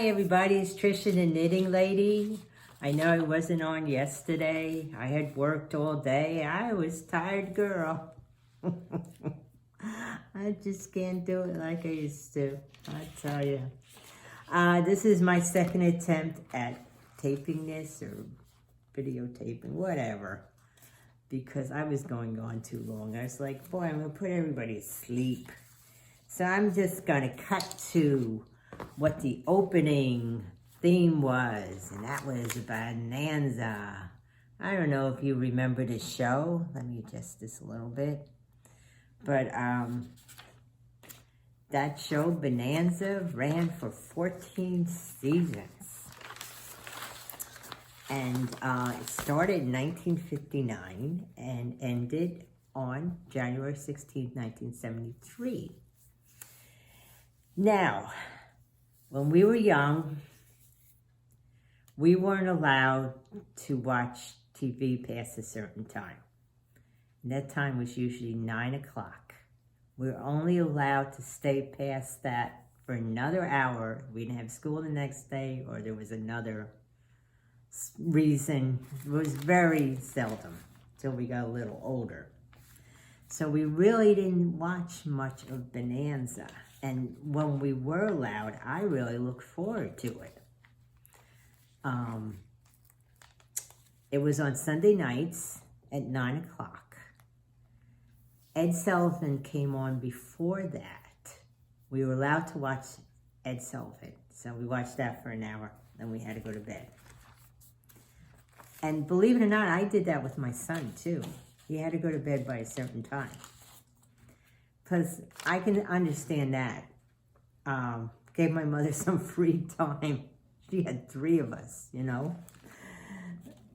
everybody, it's Trisha the Knitting Lady. I know I wasn't on yesterday. I had worked all day. I was tired girl. I just can't do it like I used to, I tell you. This is my second attempt at taping this or videotaping, whatever. Because I was going on too long. I was like, boy, I'm going to put everybody to sleep. So I'm just going to cut to what the opening theme was, and that was Bonanza. I don't know if you remember the show. Let me adjust this a little bit. But that show, Bonanza, ran for 14 seasons. And it started in 1959 and ended on January 16, 1973. Now, when we were young, we weren't allowed to watch TV past a certain time. And that time was usually 9 o'clock. We were only allowed to stay past that for another hour. We didn't have school the next day, or there was another reason. It was very seldom till we got a little older. So we really didn't watch much of Bonanza. And when we were allowed, I really looked forward to it. It was on Sunday nights at 9 o'clock. Ed Sullivan came on before that. We were allowed to watch Ed Sullivan. So we watched that for an hour, then we had to go to bed. And believe it or not, I did that with my son too. He had to go to bed by a certain time. Because I can understand that. Gave my mother some free time. She had 3 of us, you know.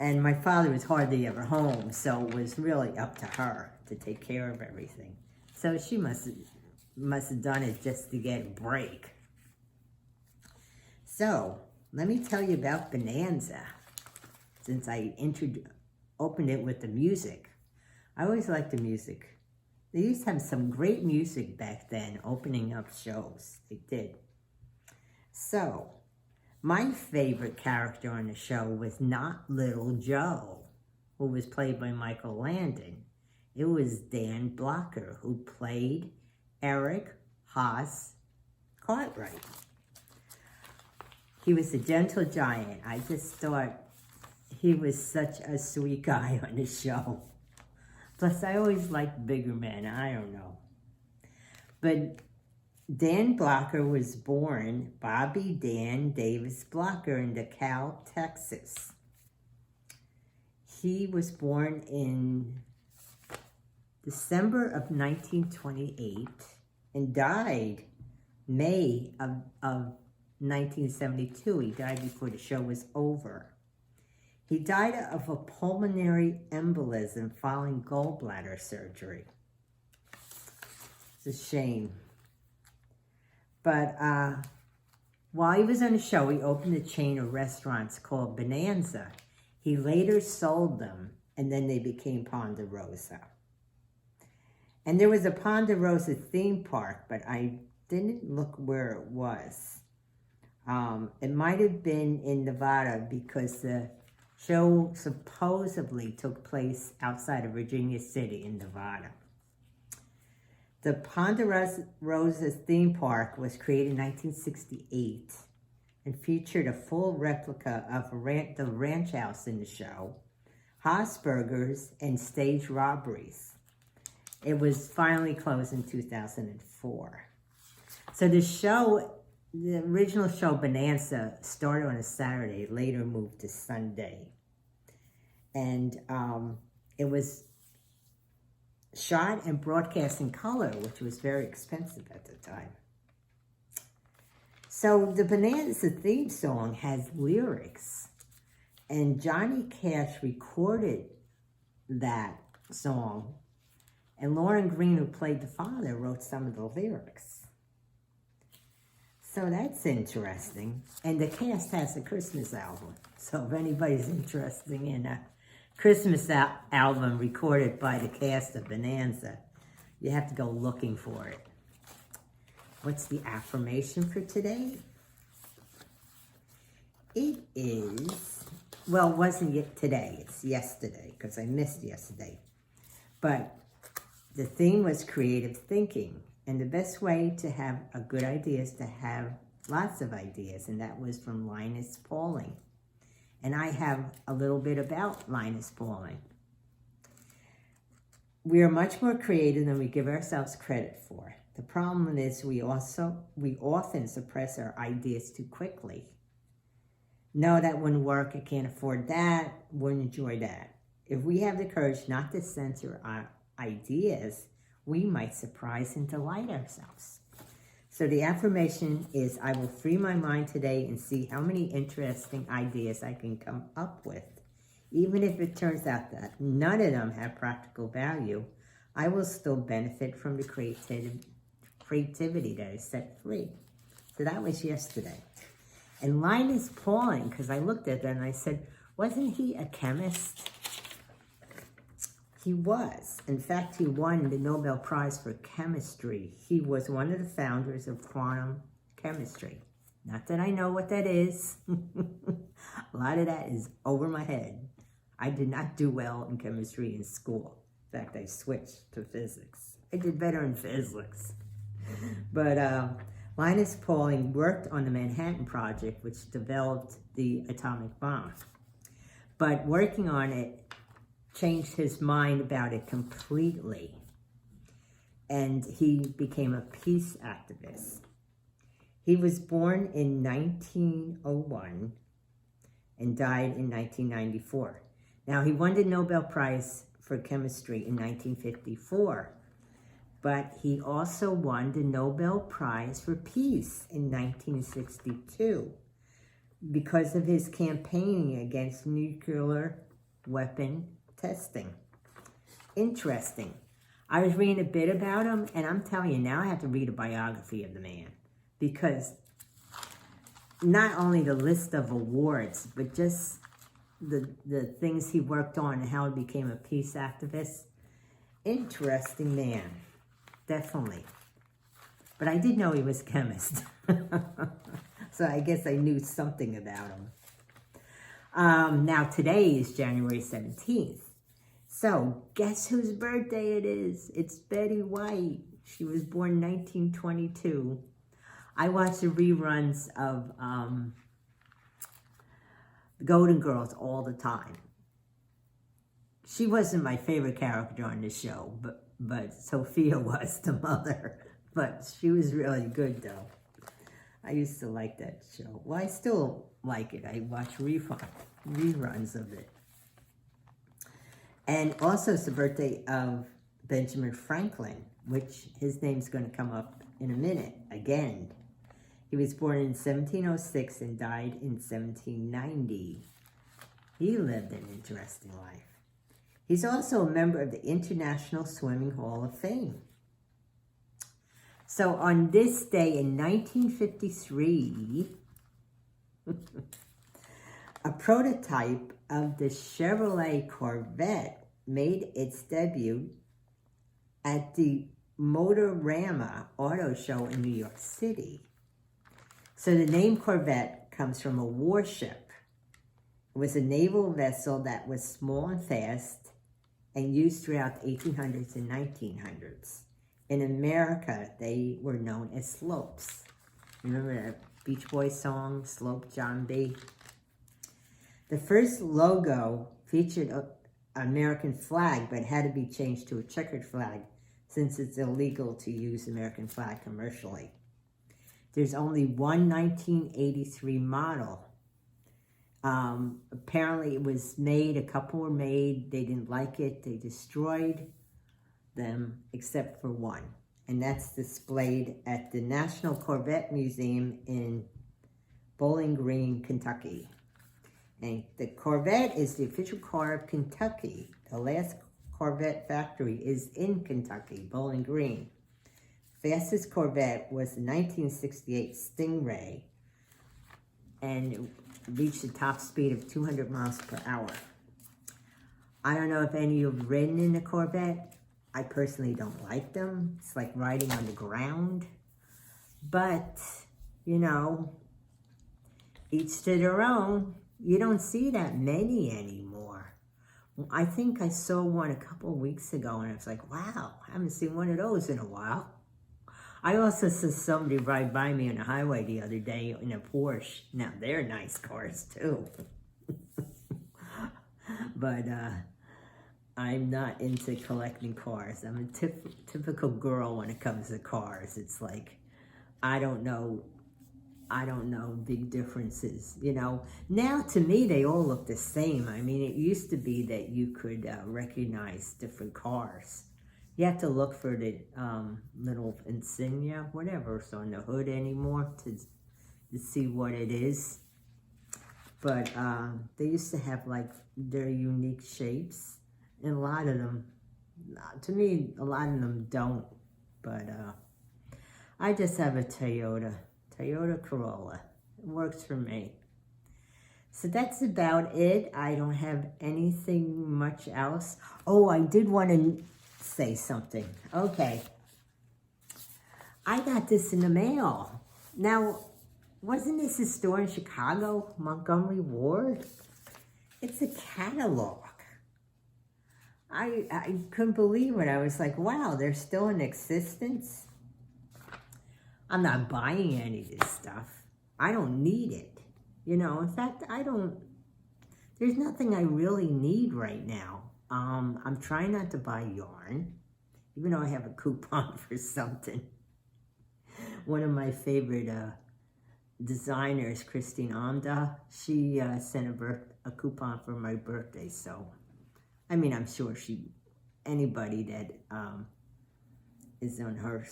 And my father was hardly ever home, so it was really up to her to take care of everything. So she must have done it just to get a break. So, let me tell you about Bonanza. Since I opened it with the music. I always liked the music. They used to have some great music back then, opening up shows. They did. So, my favorite character on the show was not Little Joe, who was played by Michael Landon. It was Dan Blocker, who played Eric Haas Cartwright. He was a gentle giant. I just thought he was such a sweet guy on the show. Plus, I always liked bigger men. I don't know. But Dan Blocker was born Bobby Dan Davis Blocker in DeKalb, Texas. He was born in December of 1928 and died May of 1972. He died before the show was over. He died of a pulmonary embolism following gallbladder surgery. It's a shame. But while he was on the show, he opened a chain of restaurants called Bonanza. He later sold them, and then they became Ponderosa. And there was a Ponderosa theme park, but I didn't look where it was. It might have been in Nevada because the show supposedly took place outside of Virginia City in Nevada. The Ponderosa theme park was created in 1968 and featured a full replica of the ranch house in the show, Haas Burgers, and stage robberies. It was finally closed in 2004. So the original show, Bonanza, started on a Saturday, later moved to Sunday. And it was shot and broadcast in color, which was very expensive at the time. So the Bonanza theme song has lyrics. And Johnny Cash recorded that song. And Lauren Green, who played the father, wrote some of the lyrics. So that's interesting. And the cast has a Christmas album. So if anybody's interested in a Christmas album recorded by the cast of Bonanza, you have to go looking for it. What's the affirmation for today? It is, well, it wasn't yet today. It's yesterday, because I missed yesterday. But the theme was creative thinking. And the best way to have a good idea is to have lots of ideas. And that was from Linus Pauling. And I have a little bit about Linus Pauling. We are much more creative than we give ourselves credit for. The problem is we often suppress our ideas too quickly. No, that wouldn't work. I can't afford that. Wouldn't enjoy that. If we have the courage not to censor our ideas, we might surprise and delight ourselves. So the affirmation is, I will free my mind today and see how many interesting ideas I can come up with. Even if it turns out that none of them have practical value, I will still benefit from the creativity that is set free. So that was yesterday. And Linus Pauling, because I looked at that and I said, wasn't he a chemist? He was. In fact, he won the Nobel Prize for Chemistry. He was one of the founders of quantum chemistry. Not that I know what that is. A lot of that is over my head. I did not do well in chemistry in school. In fact, I switched to physics. I did better in physics. But Linus Pauling worked on the Manhattan Project, which developed the atomic bomb. But working on it changed his mind about it completely. And he became a peace activist. He was born in 1901 and died in 1994. Now, he won the Nobel Prize for Chemistry in 1954, but he also won the Nobel Prize for Peace in 1962 because of his campaigning against nuclear weapon testing. Interesting. I was reading a bit about him, and I'm telling you, now I have to read a biography of the man, because not only the list of awards, but just the things he worked on and how he became a peace activist. Interesting man, definitely. But I did know he was a chemist. So I guess I knew something about him. Now today is January 17th. So guess whose birthday it is? It's Betty White. She was born 1922. I watch the reruns of Golden Girls all the time. She wasn't my favorite character on the show, but Sophia was, the mother. But she was really good, though. I used to like that show. Well, I still like it. I watch reruns of it. And also it's the birthday of Benjamin Franklin, which his name's going to come up in a minute again. He was born in 1706 and died in 1790. He lived an interesting life. He's also a member of the International Swimming Hall of Fame. So on this day in 1953, a prototype of the Chevrolet Corvette made its debut at the Motorama Auto Show in New York City. So the name Corvette comes from a warship. It was a naval vessel that was small and fast and used throughout the 1800s and 1900s. In America, they were known as slopes. Remember that Beach Boys song, Slope John B? The first logo featured an American flag, but had to be changed to a checkered flag since it's illegal to use American flag commercially. There's only one 1983 model. Apparently it was made, a couple were made, they didn't like it, they destroyed them except for one. And that's displayed at the National Corvette Museum in Bowling Green, Kentucky. And the Corvette is the official car of Kentucky. The last Corvette factory is in Kentucky, Bowling Green. Fastest Corvette was the 1968 Stingray, and it reached a top speed of 200 miles per hour. I don't know if any of you have ridden in a Corvette. I personally don't like them. It's like riding on the ground. But, you know, each to their own. You don't see that many anymore. I think I saw one a couple of weeks ago, and I was like, wow, I haven't seen one of those in a while. I also saw somebody ride by me on the highway the other day in a Porsche. Now, they're nice cars, too. But I'm not into collecting cars. I'm a typical girl when it comes to cars. It's like, I don't know big differences, you know. Now, to me, they all look the same. I mean, it used to be that you could recognize different cars. You have to look for the little insignia, whatever's on the hood anymore to see what it is. But they used to have, like, their unique shapes. And a lot of them, to me, a lot of them don't. But I just have a Toyota Corolla. It works for me. So that's about it. I don't have anything much else. Oh, I did want to say something. Okay. I got this in the mail. Now, wasn't this a store in Chicago, Montgomery Ward? It's a catalog. I couldn't believe it. I was like, wow, they're still in existence. I'm not buying any of this stuff. I don't need it. You know, in fact, there's nothing I really need right now. I'm trying not to buy yarn, even though I have a coupon for something. One of my favorite designers, Christine Amda, she sent a coupon for my birthday. So, I mean, I'm sure anybody that is on her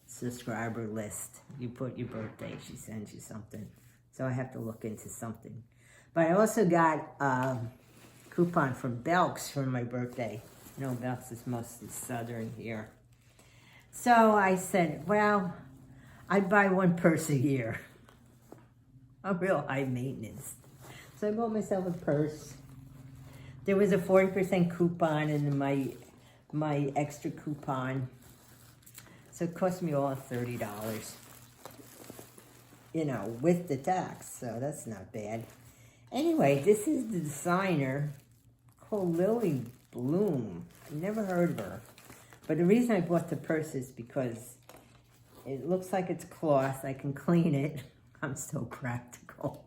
subscriber list, you put your birthday, she sends you something. So I have to look into something. But I also got a coupon from Belk's for my birthday. You know, Belk's is mostly southern here. So I said, well, I'd buy one purse a year. I'm real high maintenance. So I bought myself a purse. There was a 40% coupon in my extra coupon. So it cost me all $30, you know, with the tax. So that's not bad. Anyway, this is the designer called Lily Bloom. I've never heard of her. But the reason I bought the purse is because it looks like it's cloth. I can clean it. I'm so practical.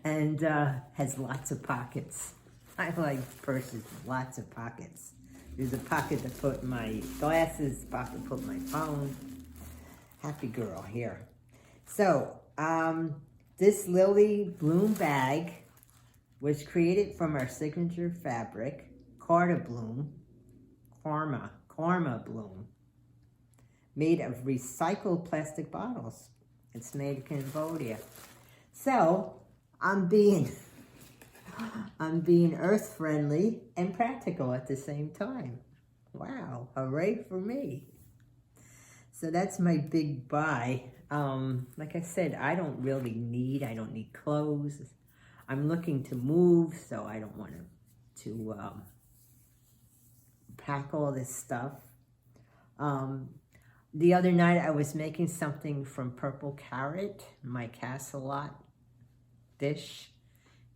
And has lots of pockets. I like purses with lots of pockets. There's a pocket to put my glasses, pocket to put my phone. Happy girl here. So, this Lily Bloom bag was created from our signature fabric, Karma Bloom, made of recycled plastic bottles. It's made in Cambodia. So, I'm being earth friendly and practical at the same time. Wow, hooray for me. So that's my big buy. Like I said, I don't need clothes. I'm looking to move, so I don't want to pack all this stuff. The other night I was making something from purple carrot, my casserole dish.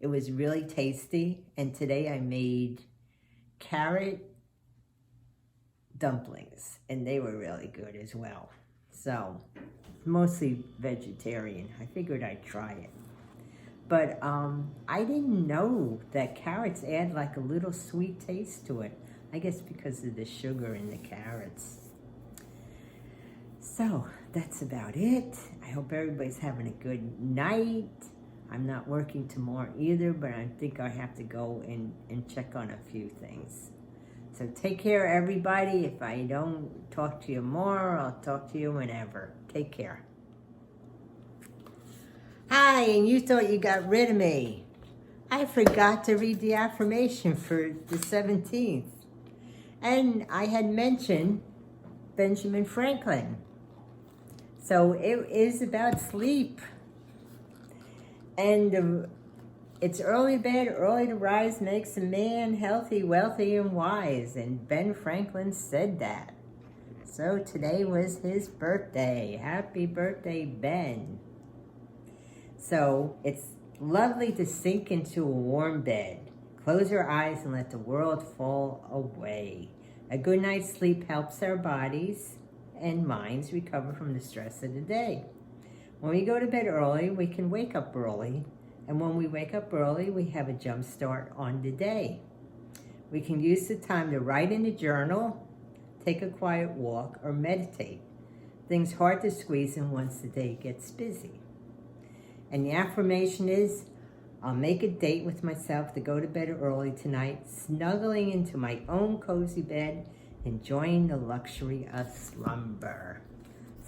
It was really tasty, and today I made carrot dumplings, and they were really good as well. So, mostly vegetarian. I figured I'd try it. But I didn't know that carrots add like a little sweet taste to it. I guess because of the sugar in the carrots. So, that's about it. I hope everybody's having a good night. I'm not working tomorrow either, but I think I have to go and check on a few things. So take care, everybody. If I don't talk to you more, I'll talk to you whenever. Take care. Hi, and you thought you got rid of me. I forgot to read the affirmation for the 17th. And I had mentioned Benjamin Franklin. So it is about sleep. And it's early to bed, early to rise makes a man healthy, wealthy, and wise. And Ben Franklin said that. So today was his birthday. Happy birthday, Ben. So it's lovely to sink into a warm bed. Close your eyes and let the world fall away. A good night's sleep helps our bodies and minds recover from the stress of the day. When we go to bed early, we can wake up early. And when we wake up early, we have a jump start on the day. We can use the time to write in a journal, take a quiet walk, or meditate. Things hard to squeeze in once the day gets busy. And the affirmation is, I'll make a date with myself to go to bed early tonight, snuggling into my own cozy bed, enjoying the luxury of slumber.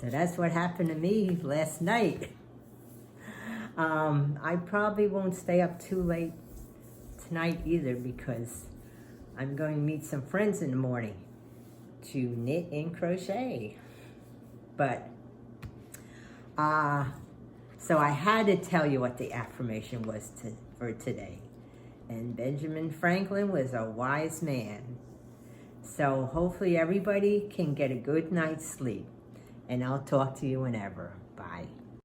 So that's what happened to me last night. I probably won't stay up too late tonight either because I'm going to meet some friends in the morning to knit and crochet. But, so I had to tell you what the affirmation was for today. And Benjamin Franklin was a wise man. So hopefully everybody can get a good night's sleep. And I'll talk to you whenever. Bye.